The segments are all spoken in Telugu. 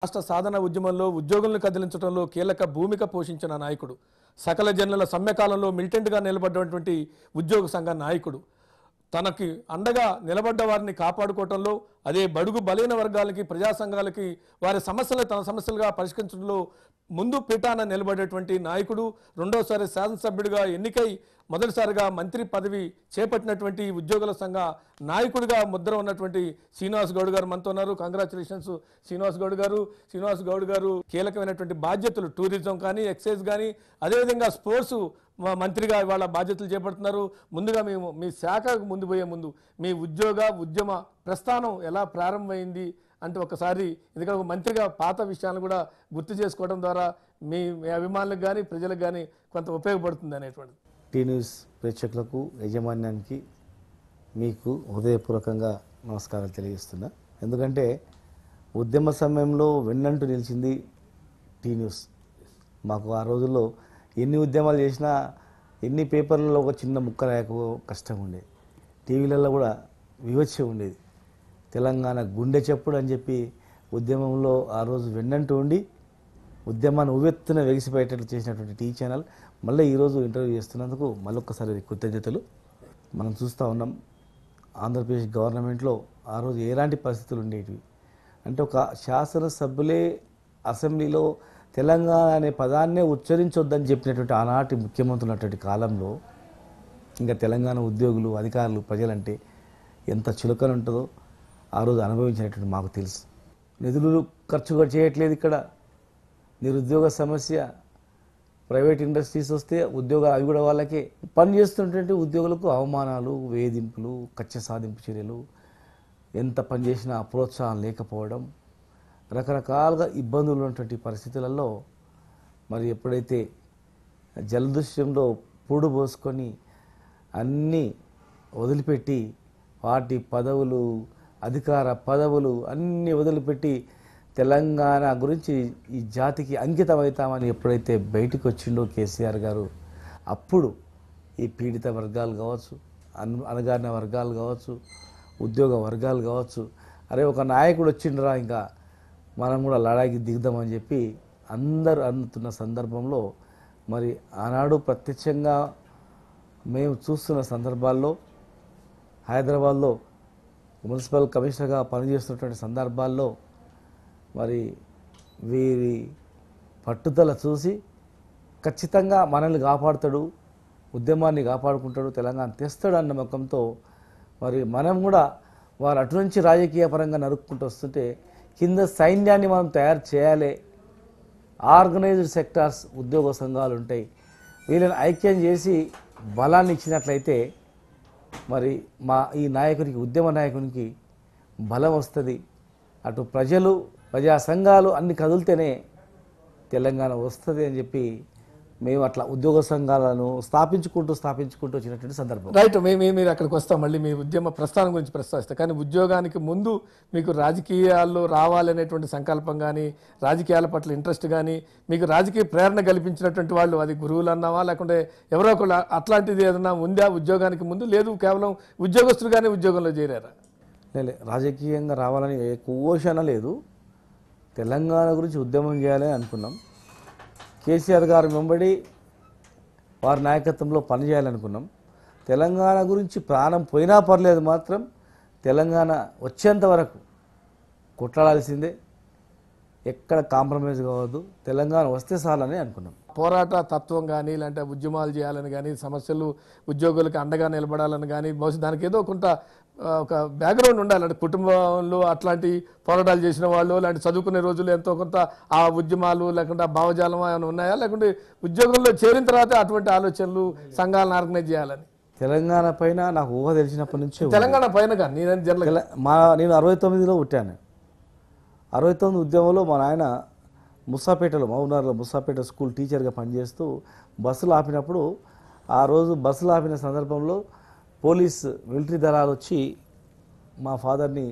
రాష్ట్ర సాధన ఉద్యమంలో ఉద్యోగులను కదిలించడంలో కీలక భూమిక పోషించిన నాయకుడు, సకల జనుల సమ్మెకాలంలో మిలిటెంట్గా నిలబడ్డటువంటి ఉద్యోగ సంఘ నాయకుడు, తనకి అండగా నిలబడ్డ వారిని కాపాడుకోవటంలో, అదే బడుగు బలైన వర్గాలకి, ప్రజా సంఘాలకి వారి సమస్యలు తన సమస్యలుగా పరిష్కరించడంలో ముందు పీఠాన నిలబడేటువంటి నాయకుడు, రెండోసారి శాసనసభ్యుడిగా ఎన్నికై మొదటిసారిగా మంత్రి పదవి చేపట్టినటువంటి ఉద్యోగుల సంఘ నాయకుడిగా ముద్ర ఉన్నటువంటి శ్రీనివాస్ గౌడ్ గారు మనతో ఉన్నారు. కంగ్రాచులేషన్స్ శ్రీనివాస్ గౌడ్ గారు. శ్రీనివాస్ గౌడ్ గారు కీలకమైనటువంటి బాధ్యతలు, టూరిజం కానీ, ఎక్సైజ్ కానీ, అదేవిధంగా స్పోర్ట్స్ మంత్రిగా ఇవాళ బాధ్యతలు చేపడుతున్నారు. ముందుగా మేము మీ శాఖకు ముందు పోయే ముందు మీ ఉద్యమ ప్రస్థానం ఎలా ప్రారంభమైంది అంటే ఒకసారి, ఎందుకంటే ఒక మంత్రిగా పాత విషయాలను కూడా గుర్తు చేసుకోవడం ద్వారా మీ అభిమానులకు కానీ ప్రజలకు కానీ కొంత ఉపయోగపడుతుంది అనేటువంటిది. టీ న్యూస్ ప్రేక్షకులకు, యాజమాన్యానికి మీకు హృదయపూర్వకంగా నమస్కారాలు తెలియజేస్తున్నా. ఎందుకంటే ఉద్యమ సమయంలో వెన్నంటూ నిలిచింది టీ న్యూస్. మాకు ఆ రోజుల్లో ఎన్ని ఉద్యమాలు చేసినా, ఎన్ని పేపర్లలో ఒక చిన్న ముక్క రాయకు కష్టం ఉండేది. టీవీలలో కూడా వివక్ష ఉండేది. తెలంగాణ గుండె చెప్పుడు అని చెప్పి ఉద్యమంలో ఆ రోజు వెన్నంటూ ఉండి ఉద్యమాన్ని ఉవ్వెత్తున వెగిసిపోయేటట్లు చేసినటువంటి టీ ఛానల్ మళ్ళీ ఈరోజు ఇంటర్వ్యూ చేస్తున్నందుకు మళ్ళొక్కసారి కృతజ్ఞతలు. మనం చూస్తూ ఉన్నాం, ఆంధ్రప్రదేశ్ గవర్నమెంట్లో ఆ రోజు ఎలాంటి పరిస్థితులు ఉండేవి అంటే, ఒక శాసనసభ్యులే అసెంబ్లీలో తెలంగాణ అనే పదాన్నే ఉచ్చరించొద్దని చెప్పినటువంటి ఆనాటి ముఖ్యమంత్రులు ఉన్నటువంటి కాలంలో ఇంకా తెలంగాణ ఉద్యోగులు, అధికారులు, ప్రజలంటే ఎంత చులకన ఉంటుందో ఆ రోజు అనుభవించినటువంటి మాకు తెలుసు. నిధులు ఖర్చు చేయట్లేదు, ఇక్కడ నిరుద్యోగ సమస్య, ప్రైవేట్ ఇండస్ట్రీస్ వస్తే ఉద్యోగాలు అవి కూడా వాళ్ళకే, పని చేస్తున్నటువంటి ఉద్యోగులకు అవమానాలు, వేధింపులు, కక్ష సాధింపు చర్యలు, ఎంత పని చేసినా ప్రోత్సాహం లేకపోవడం, రకరకాలుగా ఇబ్బందులు ఉన్నటువంటి పరిస్థితులలో మరి ఎప్పుడైతే జలదృశ్యంలో పూడు పోసుకొని అన్నీ వదిలిపెట్టి పార్టీ పదవులు, అధికార పదవులు అన్నీ వదిలిపెట్టి తెలంగాణ గురించి ఈ జాతికి అంకితమవుతామని ఎప్పుడైతే బయటకు వచ్చిండో కేసీఆర్ గారు, అప్పుడు ఈ పీడిత వర్గాలు కావచ్చు, అణగారిన వర్గాలు కావచ్చు, ఉద్యోగ వర్గాలు కావచ్చు, అరే ఒక నాయకుడు వచ్చిండ్రా ఇంకా మనం కూడా లడాయికి దిగుదామని చెప్పి అందరూ అందుతున్న సందర్భంలో మరి ఆనాడు ప్రత్యక్షంగా మేము చూస్తున్న సందర్భాల్లో, హైదరాబాద్లో మున్సిపల్ కమిషనర్గా పనిచేస్తున్నటువంటి సందర్భాల్లో మరి వీరి పట్టుదల చూసి ఖచ్చితంగా మనల్ని కాపాడుతాడు, ఉద్యమాన్ని కాపాడుకుంటాడు, తెలంగాణ తెస్తాడు అన్న నమ్మకంతో మరి మనం కూడా వారు అటు నుంచి రాజకీయ పరంగా నరుక్కుంటూ వస్తుంటే కింద సైన్యాన్ని మనం తయారు చేయాలి. ఆర్గనైజ్డ్ సెక్టార్స్ ఉద్యోగ సంఘాలు ఉంటాయి, వీళ్ళని ఐక్యం చేసి బలాన్ని ఇచ్చినట్లయితే మరి ఈ నాయకునికి, ఉద్యమ నాయకునికి బలం వస్తుంది. అటు ప్రజలు, ప్రజా సంఘాలు అన్ని కదిలితేనే తెలంగాణ వస్తుంది అని చెప్పి మేము అట్లా ఉద్యోగ సంఘాలను స్థాపించుకుంటూ వచ్చినటువంటి సందర్భం. రైట్, మీరు అక్కడికి వస్తాం, మళ్ళీ మీ ఉద్యమ ప్రస్థానం గురించి ప్రస్తావిస్తాం. కానీ ఉద్యోగానికి ముందు మీకు రాజకీయాల్లో రావాలనేటువంటి సంకల్పం కానీ, రాజకీయాల పట్ల ఇంట్రెస్ట్ కానీ, మీకు రాజకీయ ప్రేరణ కల్పించినటువంటి వాళ్ళు, అది గురువులు అన్నావా లేకుంటే ఎవరో ఒకళ్ళు, అట్లాంటిది ఏదన్నా ఉందా ఉద్యోగానికి ముందు? లేదు కేవలం ఉద్యోగస్తులుగానే ఉద్యోగంలో చేరారా? లేదు, రాజకీయంగా రావాలని కోశన లేదు. తెలంగాణ గురించి ఉద్యమం చేయాలని అనుకున్నాం. కేసీఆర్ గారు వెంబడి వారి నాయకత్వంలో పనిచేయాలనుకున్నాం. తెలంగాణ గురించి ప్రాణం పోయినా పర్లేదు, మాత్రం తెలంగాణ వచ్చేంత వరకు కొట్లాడాల్సిందే, ఎక్కడ కాంప్రమైజ్ కావద్దు, తెలంగాణ వస్తే చాలని అనుకున్నాం. పోరాట తత్వం కానీ, ఇలాంటి ఉద్యమాలు చేయాలని కానీ, సమస్యలు ఉద్యోగులకు అండగా నిలబడాలని కానీ, బహుశా దానికి ఏదో కొంత ఒక బ్యాక్గ్రౌండ్ ఉండాలి. అంటే కుటుంబంలో అట్లాంటి పోరాటాలు చేసిన వాళ్ళు, అలాంటి చదువుకునే రోజులు ఎంతో కొంత ఆ ఉద్యమాలు లేకుంటే ఆ భావజాలం ఏమైనా ఉన్నాయా, లేకుంటే ఉద్యోగంలో చేరిన తర్వాత అటువంటి ఆలోచనలు, సంఘాలను ఆర్గనైజ్ చేయాలని? తెలంగాణ పైన నాకు ఊహ తెలిసినప్పటి నుంచి, తెలంగాణ పైన కానీ నేను 69లో పుట్టాను. 69 ఉద్యమంలో మా నాయన ముసాపేటలో, మహబూబ్నగర్లో ముసాపేట స్కూల్ టీచర్గా పనిచేస్తూ బస్సులు ఆపినప్పుడు, ఆ రోజు బస్సులు ఆపిన సందర్భంలో పోలీస్ మిలిటరీ దళాలు వచ్చి మా ఫాదర్ని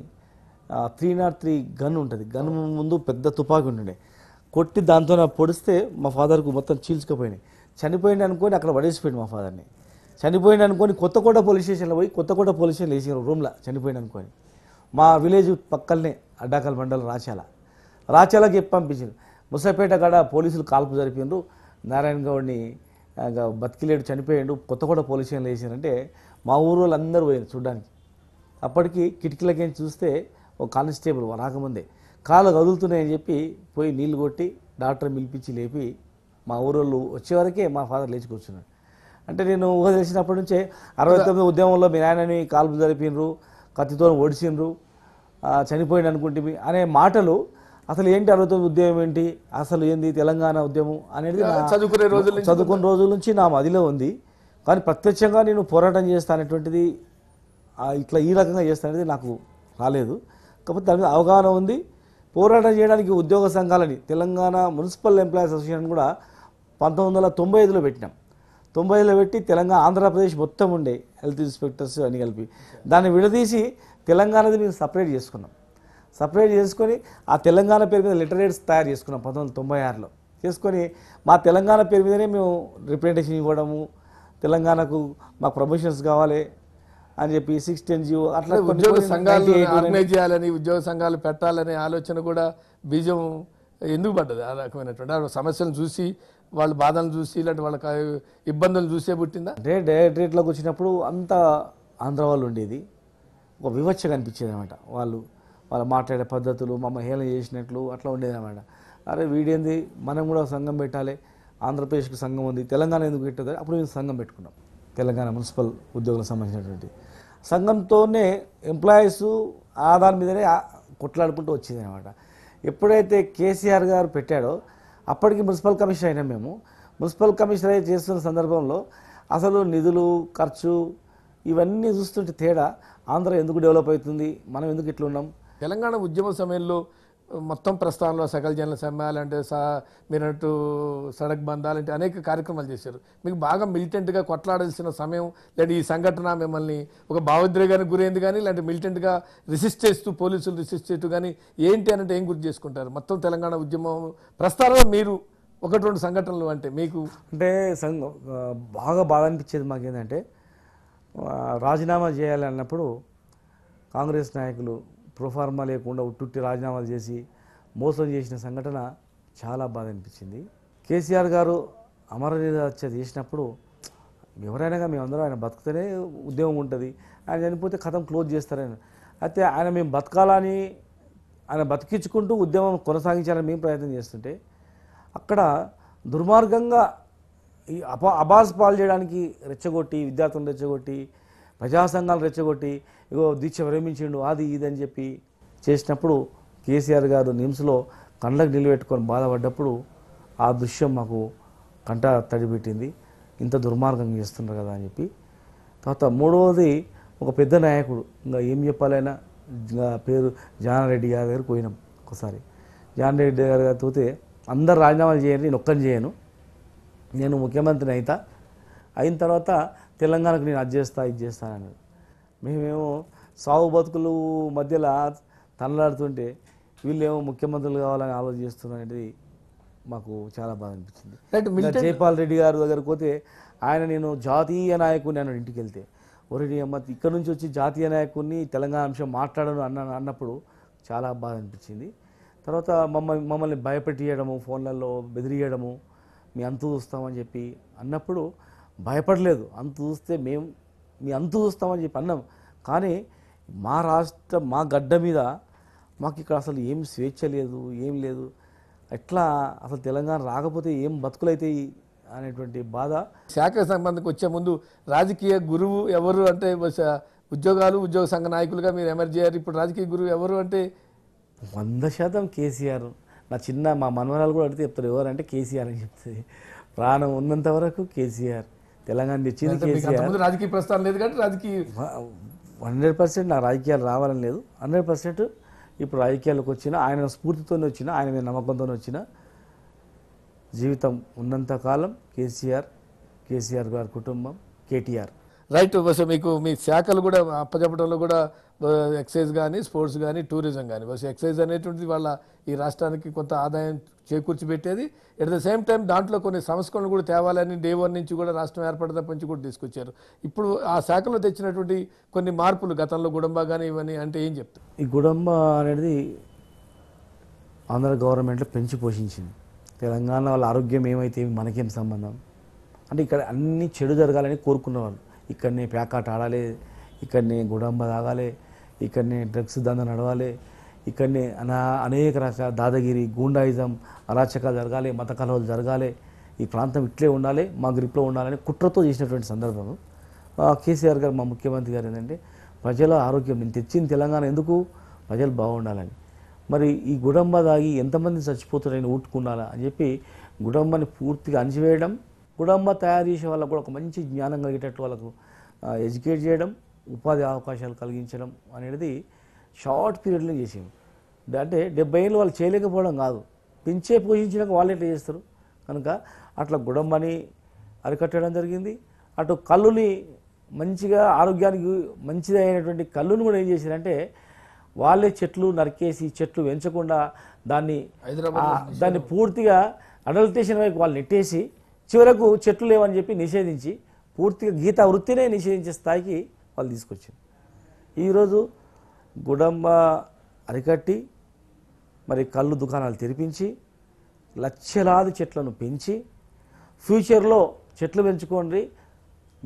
303 గన్ ఉంటుంది, గన్ ముందు పెద్ద తుపాకీ ఉంటుండే, కొట్టి దాంతో పొడిస్తే మా ఫాదర్కు మొత్తం చీల్చుకుపోయినాయి. చనిపోయింది అనుకొని అక్కడ పడేసిపోయింది మా ఫాదర్ని. చనిపోయింది అనుకొని కొత్తకోట పోలీస్ స్టేషన్లో పోయి కొత్తకోట పోలీస్ స్టేషన్ వేసిన రూమ్లో చనిపోయింది అనుకొని. మా విలేజ్ పక్కనే అడ్డాకల్ మండలం రాచాల. రాచలకి చెప్పి పంపించారు. ముసాపేట కాడ పోలీసులు కాల్పు జరిపిండ్రు, నారాయణ గౌడ్ని బతికిలేడు చనిపోయాడు, కొత్తగూడ పోలీస్ స్టేషన్లో వేసారంటే మా ఊరు వాళ్ళు అందరూ పోయారు చూడడానికి. అప్పటికి కిటికీలకి చూస్తే ఒక కానిస్టేబుల్ రాకముందే కాళ్ళు కదులుతున్నాయని చెప్పి పోయి నీళ్లు కొట్టి డాక్టర్ పిలిపించి లేపి మా ఊరోళ్ళు వచ్చేవరకే మా ఫాదర్ లేచి కూర్చున్నాడు. అంటే నేను ఊహ తెలిసినప్పటి నుంచే 69 ఉద్యమంలో మీ నాయనని కాల్పు జరిపినరు, కత్తితో ఓడిసిండ్రు, చనిపోయింది అనుకుంటే అనే మాటలు అసలు ఏంటి 69 ఉద్యమం ఏంటి, అసలు ఏంది తెలంగాణ ఉద్యమం అనేది చదువుకునే రోజుల నుంచి నా మదిలో ఉంది. కానీ ప్రత్యక్షంగా నేను పోరాటం చేస్తానటువంటిది ఇట్లా ఈ రకంగా చేస్తాననేది నాకు రాలేదు. కాకపోతే దాని మీద అవగాహన ఉంది. పోరాటం చేయడానికి ఉద్యోగ సంఘాలని తెలంగాణ మున్సిపల్ ఎంప్లాయీస్ అసోసియేషన్ కూడా 1995లో పెట్టినాం. 90లో పెట్టి తెలంగాణ ఆంధ్రప్రదేశ్ మొత్తం ఉండే హెల్త్ ఇన్స్పెక్టర్స్ అన్ని కలిపి దాన్ని విడదీసి తెలంగాణది మేము సపరేట్ చేసుకున్నాం. సపరేట్ చేసుకొని ఆ తెలంగాణ పేరు మీద లిటరేట్స్ తయారు చేసుకున్నాం 1996లో. చేసుకొని మా తెలంగాణ పేరు మీదనే మేము రిప్రజెంటేషన్ ఇవ్వడము, తెలంగాణకు మాకు ప్రమోషన్స్ కావాలి అని చెప్పి 610 అట్లా ఉద్యోగ సంఘాలు ఆర్గనైజ్ చేయాలని, ఉద్యోగ సంఘాలు పెట్టాలనే ఆలోచన కూడా బీజం ఎందుకు పడ్డది? ఆ రకమైనటువంటి సమస్యలను చూసి, వాళ్ళ బాధలను చూసి, ఇలాంటి వాళ్ళ ఇబ్బందులు చూసే పుట్టిందా? అంటే డైరెక్టరేట్లోకి వచ్చినప్పుడు అంతా ఆంధ్ర వాళ్ళు ఉండేది, ఒక వివక్షగా అనిపించేది అనమాట. వాళ్ళు మాట్లాడే పద్ధతులు మమ్మ హేళన చేసినట్లు అట్లా ఉండేది అనమాట. అరే వీడేంది, మనం కూడా సంఘం పెట్టాలి, ఆంధ్రప్రదేశ్కి సంఘం ఉంది, తెలంగాణ ఎందుకు పెట్టదు? అప్పుడు మేము సంఘం పెట్టుకున్నాం, తెలంగాణ మున్సిపల్ ఉద్యోగులకు సంబంధించినటువంటి సంఘంతోనే ఎంప్లాయీస్ దాని మీదనే కొట్లాడుకుంటూ వచ్చేది అనమాట. ఎప్పుడైతే కేసీఆర్ గారు పెట్టాడో అప్పటికి మున్సిపల్ కమిషనర్ అయినా మేము. మున్సిపల్ కమిషనర్ చేస్తున్న సందర్భంలో అసలు నిధులు ఖర్చు ఇవన్నీ చూస్తుంటే తేడా, ఆంధ్ర ఎందుకు డెవలప్ అవుతుంది, మనం ఎందుకు ఇట్లా ఉన్నాం? తెలంగాణ ఉద్యమ సమయంలో మొత్తం ప్రస్థానంలో సకల జనుల సమ్మెలు అంటే మీరన్నట్టు సడక్ బంధాలంటే అనేక కార్యక్రమాలు చేశారు. మీకు బాగా మిలిటెంట్గా కొట్లాడాల్సిన సమయం లేదా ఈ సంఘటన మిమ్మల్ని ఒక భావోద్రేగానికి గురైంది కానీ, లేదంటే మిలిటెంట్గా రిసిస్ట్ చేస్తూ పోలీసులు రిసిస్ట్ చేస్తూ కానీ ఏంటి అంటే ఏం గుర్తు చేసుకుంటారు? మొత్తం తెలంగాణ ఉద్యమం ప్రస్థానంలో మీరు 1-2 సంఘటనలు అంటే మీకు అంటే సంఘం బాగా అనిపించేది మాకు ఏంటంటే, రాజీనామా చేయాలన్నప్పుడు కాంగ్రెస్ నాయకులు ప్రొఫార్మా లేకుండా ఉట్టుట్టి రాజీనామాలు చేసి మోసం చేసిన సంఘటన చాలా బాధ అనిపించింది. కేసీఆర్ గారు అమరనిరాహత్య చేసినప్పుడు ఎవరైనా మేమందరం ఆయన బతుకుతేనే ఉద్యమం ఉంటుంది, ఆయన చనిపోతే కథం క్లోజ్ చేస్తారని. అయితే ఆయన మేము బతకాలని, ఆయన బతికించుకుంటూ ఉద్యమం కొనసాగించాలని మేము ప్రయత్నం చేస్తుంటే అక్కడ దుర్మార్గంగా ఈ అబాస్ పాలు చేయడానికి రెచ్చగొట్టి, విద్యార్థులను రెచ్చగొట్టి, ప్రజా సంఘాలు రెచ్చగొట్టి, ఇగో దీక్ష విరమించిండు అది ఇది అని చెప్పి చేసినప్పుడు కేసీఆర్ గారు నిమ్స్లో కళ్ళకు నిలబెట్టుకొని బాధపడ్డప్పుడు ఆ దృశ్యం మాకు కంట తడిపెట్టింది. ఇంత దుర్మార్గం చేస్తున్నారు కదా అని చెప్పి. తర్వాత మూడవది ఒక పెద్ద నాయకుడు, ఇంకా ఏం చెప్పాలైనా, పేరు జానారెడ్డి గారి దగ్గర పోయినాం ఒకసారి. జానారెడ్డి గారి పోతే అందరు రాజీనామాలు చేయండి, నేను ఒక్కని చేయను, నేను ముఖ్యమంత్రిని అయిన తర్వాత తెలంగాణకు నేను అది చేస్తా ఇది చేస్తానని. మేమేమో సాగు బతుకులు మధ్యలో తనలాడుతుంటే వీళ్ళేమో ముఖ్యమంత్రులు కావాలని ఆలోచిస్తున్నారు అనేది మాకు చాలా బాధ అనిపించింది. జైపాల్ రెడ్డి గారి దగ్గరకు పోతే ఆయన నేను జాతీయ నాయకుడిని అన్నాడు. ఇంటికి వెళ్తే ఒరేడి అమ్మ ఇక్కడ నుంచి వచ్చి జాతీయ నాయకుడిని తెలంగాణ అంశం మాట్లాడను అన్నప్పుడు చాలా బాధ అనిపించింది. తర్వాత మమ్మల్ని భయపెట్టియడము, ఫోన్లలో బెదిరియడము, మీ అంతు చూస్తామని చెప్పి అన్నప్పుడు భయపడలేదు. అంతు చూస్తే మీ అంతు చూస్తామని చెప్పి అన్నాం. కానీ మా గడ్డ మీద మాకు ఇక్కడ అసలు ఏం స్వేచ్ఛ లేదు, ఏం లేదు, ఎట్లా అసలు తెలంగాణ రాకపోతే ఏం బతుకులైతాయి అనేటువంటి బాధ. శాఖ సంబంధకు వచ్చే ముందు రాజకీయ గురువు ఎవరు అంటే ఉద్యోగ సంఘ నాయకులుగా మీరు ఎమర్జీ అయ్యారు. ఇప్పుడు రాజకీయ గురువు ఎవరు అంటే 100% కేసీఆర్. మా మనవరాలు కూడా అడిగితే చెప్తారు ఎవరంటే కేసీఆర్ అని చెప్తుంది. ప్రాణం ఉన్నంత వరకు కేసీఆర్. తెలంగాణ తెచ్చింది కేసీఆర్. రాజకీయ ప్రస్థానం లేదు కాబట్టి రాజకీయ 100% నా రాజకీయాలు రావాలని లేదు. 100% ఇప్పుడు రాజకీయాలకు వచ్చిన ఆయన స్ఫూర్తితోనే వచ్చిన, ఆయన మీద నమ్మకంతోనే వచ్చిన, జీవితం ఉన్నంతకాలం కేసీఆర్ గారి కుటుంబం, కేటీఆర్. రైట్. బస్ మీకు మీ శాఖలు కూడా అప్పచెప్పడంలో కూడా ఎక్సైజ్ కానీ, స్పోర్ట్స్ కానీ, టూరిజం కానీ, బస్ ఎక్సైజ్ అనేటువంటిది వాళ్ళ ఈ రాష్ట్రానికి కొంత ఆదాయం చేకూర్చి పెట్టేది. ఎట్ ద సేమ్ టైం దాంట్లో కొన్ని సంస్కరణలు కూడా తేవాలని డే 1 నుంచి కూడా రాష్ట్రం ఏర్పడేటప్పటి నుంచి కూడా తీసుకొచ్చారు. ఇప్పుడు ఆ శాఖలో తెచ్చినటువంటి కొన్ని మార్పులు గతంలో గుడంబ కానీ ఇవన్నీ అంటే ఏం చెప్తారు? ఈ గుడంబ అనేది ఆంధ్ర గవర్నమెంట్లో పెంచి పోషించింది. తెలంగాణ వాళ్ళ ఆరోగ్యం ఏమైతే మనకేం సంబంధం అంటే ఇక్కడ అన్ని చెడు జరగాలని కోరుకున్నవాళ్ళు. ఇక్కడనే ప్యాకాట్ ఆడాలి, ఇక్కడనే గుడంబ తాగాలి, ఇక్కడనే డ్రగ్స్ దంద నడవాలి, ఇక్కడనే అనేక రకాల దాదాగిరి గూండాయిజం అరాచకాలు జరగాలి, మత కలహాలు జరగాలి, ఈ ప్రాంతం ఇట్లే ఉండాలి, మా గ్రిప్లో ఉండాలని కుట్రతో చేసినటువంటి సందర్భం. కేసీఆర్ గారు మా ముఖ్యమంత్రి గారు ఏంటంటే ప్రజల ఆరోగ్యం నేను తెచ్చిన తెలంగాణ ఎందుకు ప్రజలు బాగుండాలని. మరి ఈ గుడంబ తాగి ఎంతమంది చచ్చిపోతారని ఊట్టుకున్నారా అని చెప్పి గుడంబని పూర్తిగా అణిచివేయడం, గుడంబ తయారు చేసే వాళ్ళకు కూడా ఒక మంచి జ్ఞానం కలిగేటట్టు వాళ్ళకు ఎడ్యుకేట్ చేయడం, ఉపాధి అవకాశాలు కలిగించడం అనేది షార్ట్ పీరియడ్లో చేసాము. అంటే 70 ఏళ్ళు వాళ్ళు చేయలేకపోవడం కాదు, పెంచే పోషించడానికి వాళ్ళు ఎట్లా చేస్తారు కనుక అట్లా గుడంబని అరికట్టడం జరిగింది. అటు కళ్ళుని మంచిగా ఆరోగ్యానికి మంచిది అయినటువంటి కళ్ళును కూడా ఏం చేశారంటే వాళ్ళే చెట్లు నరికేసి చెట్లు పెంచకుండా దాన్ని పూర్తిగా అడల్టేషన్ వైపు వాళ్ళు నెట్టేసి చివరకు చెట్లు లేవని చెప్పి నిషేధించి పూర్తిగా గీతా వృత్తినే నిషేధించే స్థాయికి వాళ్ళు తీసుకొచ్చారు. ఈరోజు గుడంబ అరికట్టి మరి కళ్ళు దుకాణాలు తెరిపించి లక్షలాది చెట్లను పెంచి ఫ్యూచర్లో చెట్లు పెంచుకోండి,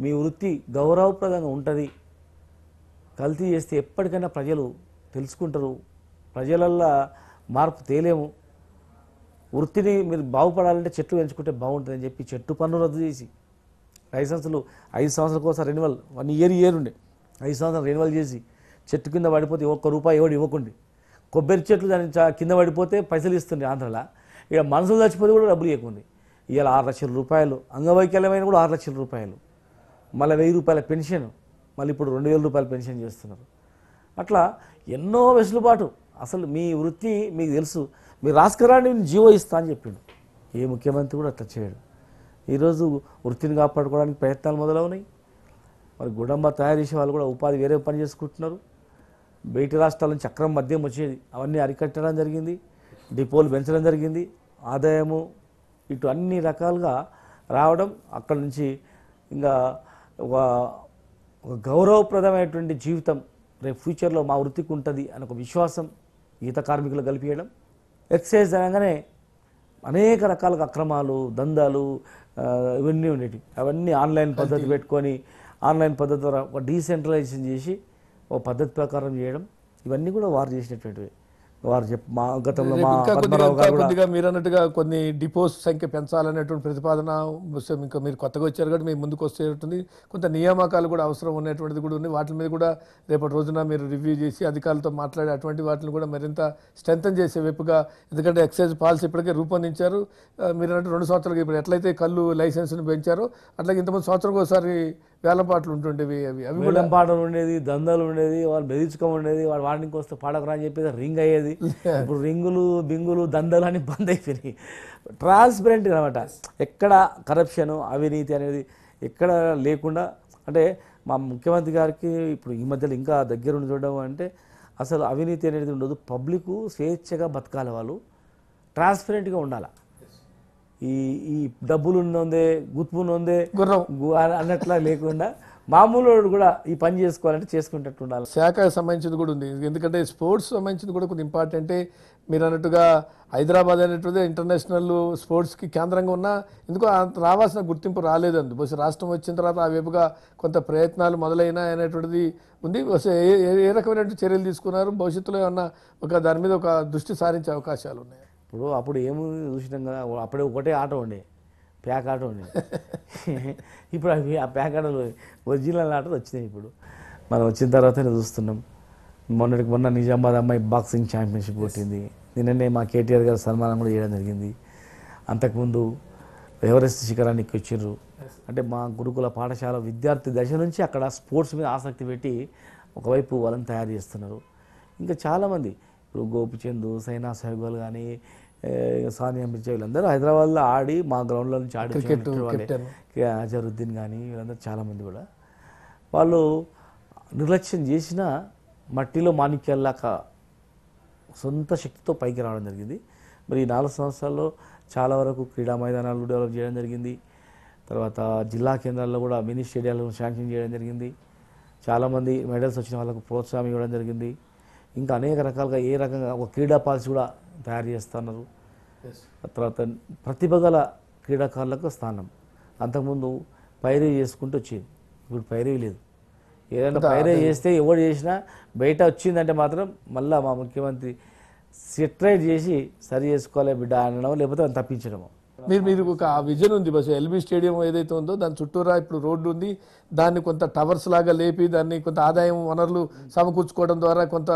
మీ వృత్తి గౌరవప్రదంగా ఉంటుంది, కల్తీ చేస్తే ఎప్పటికైనా ప్రజలు తెలుసుకుంటారు, ప్రజలల్లో మార్పు తేలేము, వృత్తిని మీరు బాగుపడాలంటే చెట్లు పెంచుకుంటే బాగుంటుందని చెప్పి చెట్టు పన్ను రద్దు చేసి లైసెన్సులు 5 సంవత్సరాల కోసం రెన్యువల్ 1 ఇయర్ ఉండే 5 సంవత్సరాలు రెన్యువల్ చేసి చెట్టు కింద పడిపోతే ₹1 ఎవడు ఇవ్వకుండి, కొబ్బరి చెట్లు దాని కింద పడిపోతే పైసలు ఇస్తుంది ఆంధ్రలో, ఇక మనుషులు చచ్చిపోతే కూడా డబ్బులు ఇవ్వకుంది. ఇవాళ ₹6 లక్షలు, అంగవైకల్యమైన కూడా ₹6 లక్షలు, మళ్ళీ ₹1000 పెన్షన్, మళ్ళీ ఇప్పుడు ₹2000 పెన్షన్ చేస్తున్నారు. అట్లా ఎన్నో వెసులుబాటు. అసలు మీ వృత్తి మీకు తెలుసు, మీరు రాసుకురాని జీవో ఇస్తా అని చెప్పిండు. ఏ ముఖ్యమంత్రి కూడా అట్లా చేయడు. ఈరోజు వృత్తిని కాపాడుకోవడానికి ప్రయత్నాలు మొదలవునాయి. మరి గుడంబ తయారు చేసే వాళ్ళు కూడా ఉపాధి వేరే పని చేసుకుంటున్నారు. బయటి రాష్ట్రాల నుంచి అక్రమ మద్యం వచ్చేది, అవన్నీ అరికట్టడం జరిగింది, డిపోలు పెంచడం జరిగింది, ఆదాయము ఇటు అన్ని రకాలుగా రావడం, అక్కడ నుంచి ఇంకా ఒక గౌరవప్రదమైనటువంటి జీవితం రేపు ఫ్యూచర్లో మా వృత్తికి ఉంటుంది అని ఒక విశ్వాసం ఈత కార్మికులు కలిపియడం. ఎక్సైజ్ అనగానే అనేక రకాలుగా అక్రమాలు దందాలు ఇవన్నీ ఉండేవి, అవన్నీ ఆన్లైన్ పద్ధతి పెట్టుకొని ఆన్లైన్ పద్ధతి ద్వారా ఒక డీసెంట్రలైజేషన్ చేసి ఒక పద్ధతి ప్రకారం చేయడం, ఇవన్నీ కూడా వారు చేసినటువంటివి. వారు మా గతంలో మా కొద్దిగా మీరు అన్నట్టుగా కొన్ని డిపోస్ సంఖ్య పెంచాలనేటువంటి ప్రతిపాదన ఇంకా మీరు కొత్తగా వచ్చారు కాబట్టి మీ ముందుకు వస్తేటుంది. కొంత నియామకాలు కూడా అవసరం ఉన్నటువంటిది కూడా ఉంది. వాటి మీద కూడా రేపటి రోజున మీరు రివ్యూ చేసి అధికారులతో మాట్లాడే అటువంటి వాటిని కూడా మరింత స్ట్రెంథన్ చేసే వైపుగా, ఎందుకంటే ఎక్సైజ్ పాలసీ ఇప్పటికే రూపొందించారు. మీరు అన్నట్టు 2 సంవత్సరాలకి ఇప్పుడు ఎట్లయితే కళ్ళు లైసెన్స్ని పెంచారో అట్లాగే ఇంతకుముందు సంవత్సరం ఒకసారి వేలంపాట్లు ఉంటుండేవి, అవి వేలంపాటలు ఉండేది, దందాలు ఉండేది, వాళ్ళు బెదిరించుకోమని ఉండేది, వాడు వాడికి వస్తే పాడకరా అని చెప్పేసి రింగ్ అయ్యేది. ఇప్పుడు రింగులు బింగులు దందాలు అని బంద్ అయిపోయినాయి. ట్రాన్స్పరెంట్ అనమాట, ఎక్కడ కరప్షన్ అవినీతి అనేది ఎక్కడ లేకుండా. అంటే మా ముఖ్యమంత్రి గారికి ఇప్పుడు ఈ మధ్యలో ఇంకా దగ్గరుండి చూడడం అంటే అసలు అవినీతి అనేది ఉండదు, పబ్లిక్ స్వేచ్ఛగా బతకాలి, వాళ్ళు ట్రాన్స్పరెంట్గా ఉండాలి. ఈ డబ్బులు ఉన్నదే గుర్తునుందే గుర్రం అన్నట్లా లేకుండా మామూలు కూడా ఈ పని చేసుకోవాలంటే చేసుకునేటట్టు ఉండాలి. శాఖకు సంబంధించింది కూడా ఉంది, ఎందుకంటే స్పోర్ట్స్ సంబంధించింది కూడా కొంచెం ఇంపార్టెంటే. మీరు అన్నట్టుగా హైదరాబాద్ అనేటువంటిది ఇంటర్నేషనల్ స్పోర్ట్స్కి కేంద్రంగా ఉన్న ఎందుకో రావాల్సిన గుర్తింపు రాలేదండి. బహుశా రాష్ట్రం వచ్చిన తర్వాత ఆ వైపుగా కొంత ప్రయత్నాలు మొదలైనా అనేటువంటిది ఉంది. బహుశా ఏ రకమైన చర్యలు తీసుకున్నారు, భవిష్యత్తులో ఏమన్నా దాని మీద ఒక దృష్టి సారించే అవకాశాలు ఉన్నాయి? అప్పుడు ఏమో చూసినాం కదా, అప్పుడే ఒకటే ఆట ఉండే, ప్యాక్ ఆట ఉండే. ఇప్పుడు అవి ఆ ప్యాక్ ఆటలు ఒరిజినల్ ఆటలు వచ్చినాయి. ఇప్పుడు మనం వచ్చిన తర్వాతనే చూస్తున్నాం. మొన్న నిజామాబాద్ అమ్మాయి బాక్సింగ్ ఛాంపియన్షిప్ కొట్టింది. నిన్ననే మా కేటీఆర్ గారు సన్మానం కూడా చేయడం జరిగింది. అంతకుముందు ఎవరెస్ట్ శిఖరానికి వచ్చిర్రు. అంటే మా గురుకుల పాఠశాల విద్యార్థి దశ నుంచి అక్కడ స్పోర్ట్స్ మీద ఆసక్తి పెట్టి ఒకవైపు వాళ్ళని తయారు చేస్తున్నారు. ఇంకా చాలామంది ఇప్పుడు గోపిచంద్, సైనా సెహ్వాల్ కానీ, సానియా మిర్జా వీళ్ళందరూ హైదరాబాద్లో ఆడి మా గ్రౌండ్లో నుంచి ఆడి అజరుద్దీన్ కానీ వీళ్ళందరూ చాలామంది కూడా వాళ్ళు నిర్లక్ష్యం చేసిన మట్టిలో మాణిక్యాల్లాక సొంత శక్తితో పైకి రావడం జరిగింది. మరి ఈ 4 సంవత్సరాల్లో చాలా వరకు క్రీడా మైదానాలు డెవలప్ చేయడం జరిగింది. తర్వాత జిల్లా కేంద్రాల్లో కూడా మినీ స్టేడియాలను శాంక్షన్ చేయడం జరిగింది. చాలామంది మెడల్స్ వచ్చిన వాళ్ళకు ప్రోత్సాహం ఇవ్వడం జరిగింది. ఇంకా అనేక రకాలుగా ఏ రకంగా ఒక క్రీడా పాలసీ కూడా తయారు చేస్తున్నారు. తర్వాత ప్రతిభ గల క్రీడాకారులకు స్థానం. అంతకుముందు పైరే చేసుకుంటూ వచ్చేది, ఇప్పుడు పైరే లేదు. ఏదైనా పైరే చేస్తే ఎవరు చేసినా బయట వచ్చిందంటే మాత్రం మళ్ళీ మా ముఖ్యమంత్రి సెటరైట్ చేసి సరి చేసుకోవాలి బిడ్డ అనడం, లేకపోతే అని తప్పించడము. మీరు ఒక ఆ విజన్ ఉంది బస్. ఎల్బీ స్టేడియం ఏదైతే ఉందో దాని చుట్టూరా ఇప్పుడు రోడ్డు ఉంది, దాన్ని కొంత టవర్స్ లాగా లేపి దాన్ని కొంత ఆదాయం వనరులు సమకూర్చుకోవడం ద్వారా కొంత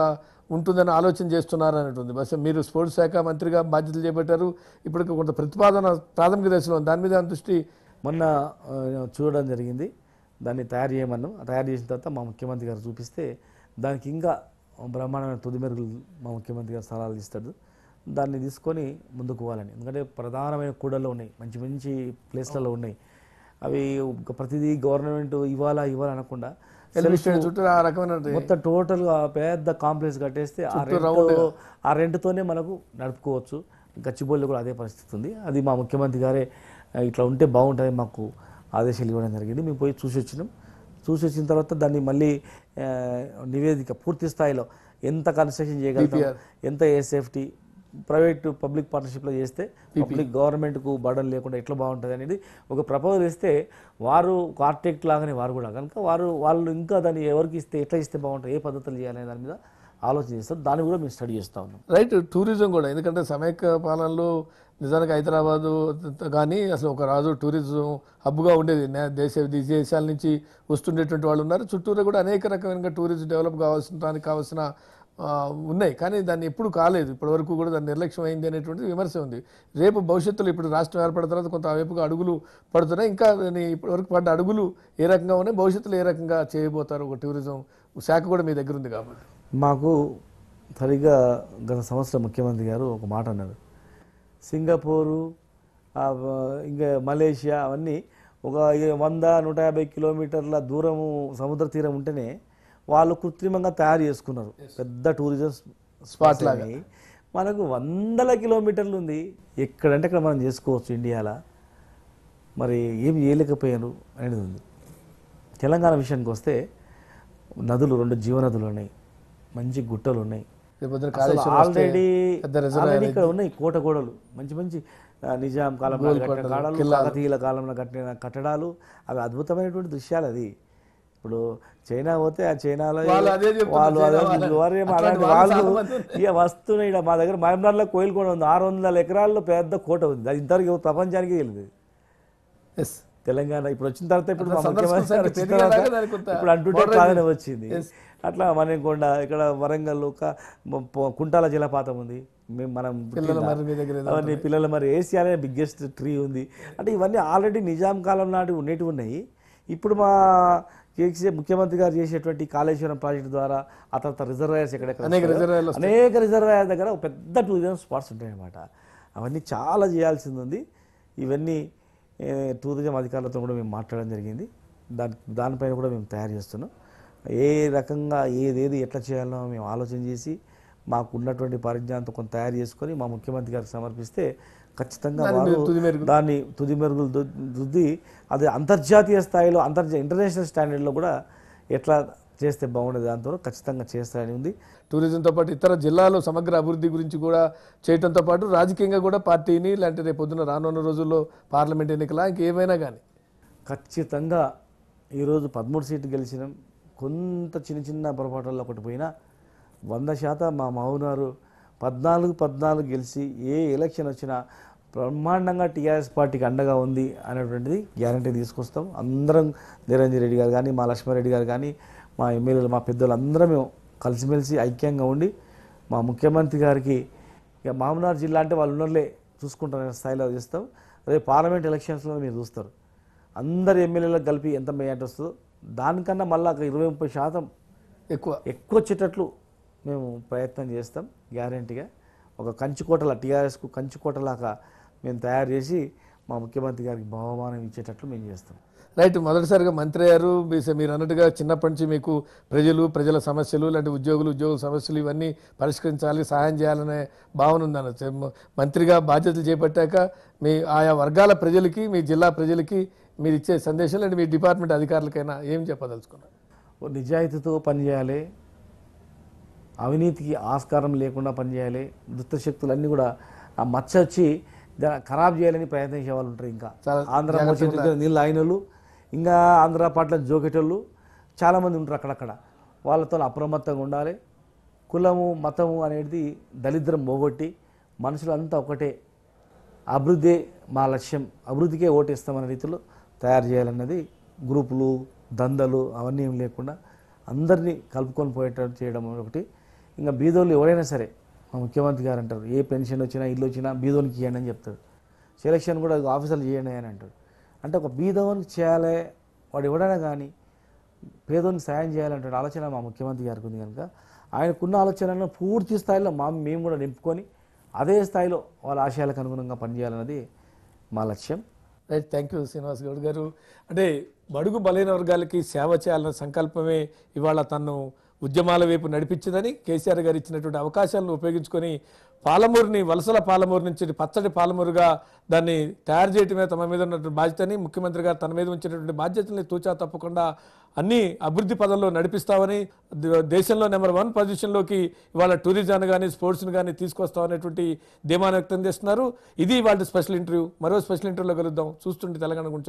ఉంటుందని ఆలోచన చేస్తున్నారు అన్నట్టుంది. బస్ మీరు స్పోర్ట్స్ శాఖ మంత్రిగా బాధ్యతలు చేపట్టారు, ఇప్పటికి కొంత ప్రతిపాదన ప్రాథమిక దశలో ఉంది, దాని మీద దృష్టి మొన్న చూడడం జరిగింది. దాన్ని తయారు చేయమన్నాం. తయారు చేసిన తర్వాత మా ముఖ్యమంత్రి గారు చూపిస్తే దానికి ఇంకా బ్రహ్మాండమైన తుది మెరుగులు మా ముఖ్యమంత్రి గారు సలహాలు ఇస్తాడు. దాన్ని తీసుకొని ముందుకు పోవాలని. ఎందుకంటే ప్రధానమైన కూడల్లో ఉన్నాయి, మంచి మంచి ప్లేస్లలో ఉన్నాయి. అవి ప్రతిదీ గవర్నమెంట్ ఇవ్వాలా అనకుండా చుట్టూ ఆ రకమైన మొత్తం టోటల్గా పెద్ద కాంప్లెక్స్ కట్టేస్తే ఆ రెంట్తోనే మనకు నడుపుకోవచ్చు. గచ్చిబౌలిలో కూడా అదే పరిస్థితి ఉంది. అది మా ముఖ్యమంత్రి గారే ఇట్లా ఉంటే బాగుంటుంది మాకు ఆదేశాలు ఇవ్వడం జరిగింది. మేము పోయి చూసి వచ్చిన తర్వాత దాన్ని మళ్ళీ నివేదిక పూర్తి స్థాయిలో ఎంత కన్స్ట్రక్షన్ చేయగలుగుతాం, ఎంత సేఫ్టీ, ప్రైవేట్ పబ్లిక్ పార్ట్నర్షిప్లో చేస్తే పబ్లిక్ గవర్నమెంట్కు బర్డన్ లేకుండా ఎట్లా బాగుంటుంది అనేది ఒక ప్రపోజల్ ఇస్తే వారు ఆర్కిటెక్ట్ లాగానే వారు కూడా కనుక వాళ్ళు ఇంకా దాన్ని ఎవరికి ఇస్తే ఎట్లా ఇస్తే బాగుంటుంది, ఏ పద్ధతులు చేయాలనే దాని మీద ఆలోచన చేస్తారు. దాన్ని కూడా మేము స్టడీ చేస్తూ ఉన్నాం. రైట్. టూరిజం కూడా, ఎందుకంటే సమైక్య పాలనలో నిజానికి హైదరాబాదు కానీ అసలు ఒక రాజు టూరిజం హబ్గా ఉండేది. దేశాల నుంచి వస్తుండేటువంటి వాళ్ళు ఉన్నారు. చుట్టూరు కూడా అనేక రకమైన టూరిజం డెవలప్ దానికి కావాల్సిన ఉన్నాయి, కానీ దాన్ని ఎప్పుడు కాలేదు. ఇప్పటివరకు కూడా దాన్ని నిర్లక్ష్యం అయింది అనేటువంటి విమర్శ ఉంది. రేపు భవిష్యత్తులో ఇప్పుడు రాష్ట్రం ఏర్పడిన తర్వాత కొంత వైపుగా అడుగులు పడుతున్నాయి. ఇంకా ఇప్పటివరకు పడ్డ అడుగులు ఏ రకంగా ఉన్నాయి, భవిష్యత్తులో ఏ రకంగా చేయబోతారు? ఒక టూరిజం శాఖ కూడా మీ దగ్గర ఉంది కాబట్టి. మాకు సరిగ్గా గత సంవత్సరం ముఖ్యమంత్రి గారు ఒక మాట అన్నారు. సింగపూరు, ఇంకా మలేషియా అవన్నీ ఒక 100-150 కిలోమీటర్ల దూరము సముద్ర తీరం ఉంటేనే వాళ్ళు కృత్రిమంగా తయారు చేసుకున్నారు పెద్ద టూరిజం స్పాట్ లాగా. మనకు 100 కిలోమీటర్లు ఉంది, ఎక్కడంటే అక్కడ మనం చేసుకోవచ్చు ఇండియాలో. మరి ఏం చేయలేకపోయారు అనేది ఉంది. తెలంగాణ విషయానికి వస్తే నదులు 2 జీవనదులు ఉన్నాయి, మంచి గుట్టలు ఉన్నాయి, ఆల్రెడీ ఇక్కడ ఉన్నాయి కోటగోడలు, మంచి నిజాం కాలంలో కట్టిన కాడాలు, కాకతీయుల కాలంలో కట్టిన కట్టడాలు, అవి అద్భుతమైనటువంటి దృశ్యాలు. అది ఇప్పుడు చైనా పోతే ఆ చైనాలో వాళ్ళు ఇక వస్తున్నాయి. మా దగ్గర మహబూబ్నగర్లో కోయిల్ కూడా ఉంది, 600 ఎకరాల్లో పెద్ద కోట ఉంది. అది ఇంతవరకు ప్రపంచానికి తెలియదు. తెలంగాణ ఇప్పుడు వచ్చిన తర్వాత ఇప్పుడు అంటుంటే ప్రాధాన్యత వచ్చింది. అట్లా మనకొండ, ఇక్కడ వరంగల్ కుంటాల జలపాతం ఉంది, మనం అవన్నీ పిల్లల మరి ఏసియానే బిగ్గెస్ట్ ట్రీ ఉంది. అంటే ఇవన్నీ ఆల్రెడీ నిజాం కాలం నాటి ఉండేటివి ఉన్నాయి. ఇప్పుడు మా ముఖ్యమంత్రి గారు చేసేటువంటి కాళేశ్వరం ప్రాజెక్టు ద్వారా ఆ తర్వాత రిజర్వాయర్స్ ఎక్కడెక్కడ అనేక రిజర్వాయర్ దగ్గర ఒక పెద్ద టూరిజం స్పాట్స్ ఉంటాయన్నమాట. అవన్నీ చాలా చేయాల్సింది ఉంది. ఇవన్నీ టూరిజం అధికారులతో కూడా మేము మాట్లాడడం జరిగింది. దానిపైన కూడా మేము తయారు చేస్తున్నాం. ఏ రకంగా ఏదేది ఎట్లా చేయాలో మేము ఆలోచన చేసి మాకు ఉన్నటువంటి పరిజ్ఞానంతో కొంత తయారు చేసుకొని మా ముఖ్యమంత్రి గారికి సమర్పిస్తే ఖచ్చితంగా వారు దాన్ని తుది మెరుగులు దిద్ది అది అంతర్జాతీయ స్థాయిలో ఇంటర్నేషనల్ స్టాండర్డ్లో కూడా ఎట్లా చేస్తే బాగుండేది దాంతో ఖచ్చితంగా చేస్తారని ఉంది. టూరిజంతో పాటు ఇతర జిల్లాలో సమగ్ర అభివృద్ధి గురించి కూడా చేయడంతో పాటు రాజకీయంగా కూడా పార్టీని లేదంటే రేపు పొద్దున రానున్న రోజుల్లో పార్లమెంట్ ఎన్నికల ఇంకేమైనా కానీ ఖచ్చితంగా ఈరోజు 13 సీట్లు గెలిచినాం. కొంత చిన్న పొరపాటుల్లో ఒకటి పోయినా 100% మా మహబూబ్నగర్ 14 గెలిచి ఏ ఎలక్షన్ వచ్చినా బ్రహ్మాండంగా టీఆర్ఎస్ పార్టీకి అండగా ఉంది అనేటువంటిది గ్యారంటీ తీసుకొస్తాం. అందరం నిరంజన్ రెడ్డి గారు కానీ, మా లక్ష్మారెడ్డి గారు కానీ, మా ఎమ్మెల్యేలు, మా పెద్దలు అందరం మేము కలిసిమెలిసి ఐక్యంగా ఉండి మా ముఖ్యమంత్రి గారికి ఇక మహబూబ్నగర్ జిల్లా అంటే వాళ్ళు ఉన్నోళ్ళే చూసుకుంటారనే స్థాయిలో చేస్తాం. అదే పార్లమెంట్ ఎలక్షన్స్లో మీరు చూస్తారు అందరు ఎమ్మెల్యేలకు కలిపి ఎంత మెజార్టీ వస్తుందో దానికన్నా మళ్ళీ 20-30% ఎక్కువ వచ్చేటట్లు మేము ప్రయత్నం చేస్తాం. గ్యారంటీగా ఒక కంచుకోటల టీఆర్ఎస్కు కంచుకోటలాగా మేము తయారు చేసి మా ముఖ్యమంత్రి గారికి బహుమానం ఇచ్చేటట్లు మేము చేస్తాం. రైట్. మొదటిసారిగా మంత్రి గారు మీరు అన్నట్టుగా చిన్నప్పటి నుంచి మీకు ప్రజల సమస్యలు లాంటి ఉద్యోగుల సమస్యలు ఇవన్నీ పరిష్కరించాలి, సహాయం చేయాలనే భావన ఉందన్న. మంత్రిగా బాధ్యతలు చేపట్టాక మీ ఆయా వర్గాల ప్రజలకి, మీ జిల్లా ప్రజలకి మీరు ఇచ్చే సందేశాలు అంటే మీ డిపార్ట్మెంట్ అధికారులకైనా ఏం చెప్పదలుచుకున్నారు? నిజాయితీతో పనిచేయాలి, అవినీతికి ఆస్కారం లేకుండా పనిచేయాలి, దుష్టశక్తులన్నీ కూడా ఆ మచ్చ వచ్చి ఖరాబ్ చేయాలని ప్రయత్నించే వాళ్ళు ఉంటారు. ఇంకా చాలా ఆంధ్ర మోచేతులతో నీళ్ళు ఆయినోళ్ళు, ఇంకా ఆంధ్ర పట్ల జోకెటోళ్ళు చాలామంది ఉంటారు అక్కడక్కడ. వాళ్ళతో అప్రమత్తంగా ఉండాలి. కులము మతము అనేది దళిద్రం పోగొట్టి మనుషులంతా ఒకటే, అభివృద్ధి మా లక్ష్యం, అభివృద్ధికే ఓటేస్తామనే రీతిలో తయారు చేయాలన్నది గ్రూపులు దందలు అవన్నీ ఏం లేకుండా అందరినీ కలుపుకొని పోయేటట్టు చేయడం ఒకటి. ఇంకా బీదోళ్ళు ఎవరైనా సరే, మా ముఖ్యమంత్రి గారు అంటారు ఏ పెన్షన్ వచ్చినా ఇల్లు వచ్చినా బీదోనికి ఇవ్వండి అని చెప్తాడు. సెలక్షన్ కూడా ఆఫీసర్లు చేయండి అని అంటాడు. అంటే ఒక బీదోనికి చేయాలి, వాడు ఎవడైనా కానీ పేదోనికి సాయం చేయాలంటే ఆలోచన మా ముఖ్యమంత్రి గారికి ఉంది కనుక ఆయనకున్న ఆలోచనలను పూర్తి స్థాయిలో మేము కూడా నింపుకొని అదే స్థాయిలో వాళ్ళ ఆశయాలకు అనుగుణంగా పనిచేయాలన్నది మా లక్ష్యం. Right, thank you Srinivas Goud గారు. అంటే బడుగు బలైన వర్గాలకి సేవ చేయాలన్న సంకల్పమే ఇవాళ తను ఉద్యమాల వైపు నడిపించిందని, కేసీఆర్ గారు ఇచ్చినటువంటి అవకాశాలను ఉపయోగించుకొని పాలమూరుని వలసల పాలమూరు నుంచి పచ్చడి పాలమూరుగా దాన్ని తయారు చేయటమే తమ మీద ఉన్నటువంటి బాధ్యతని, ముఖ్యమంత్రి గారు తన మీద ఉంచినటువంటి బాధ్యతల్ని తూచా తప్పకుండా అన్ని అభివృద్ధి పదంలో నడిపిస్తామని, దేశంలో నెంబర్ 1 పొజిషన్లోకి ఇవాళ టూరిజాన్ని కానీ స్పోర్ట్స్ని కానీ తీసుకొస్తామనేటువంటి ధీమాను వ్యక్తం చేస్తున్నారు. ఇది వాళ్ళ స్పెషల్ ఇంటర్వ్యూ. మరో స్పెషల్ ఇంటర్వ్యూలో కలుద్దాం. చూస్తుంటే తెలంగాణ గురించి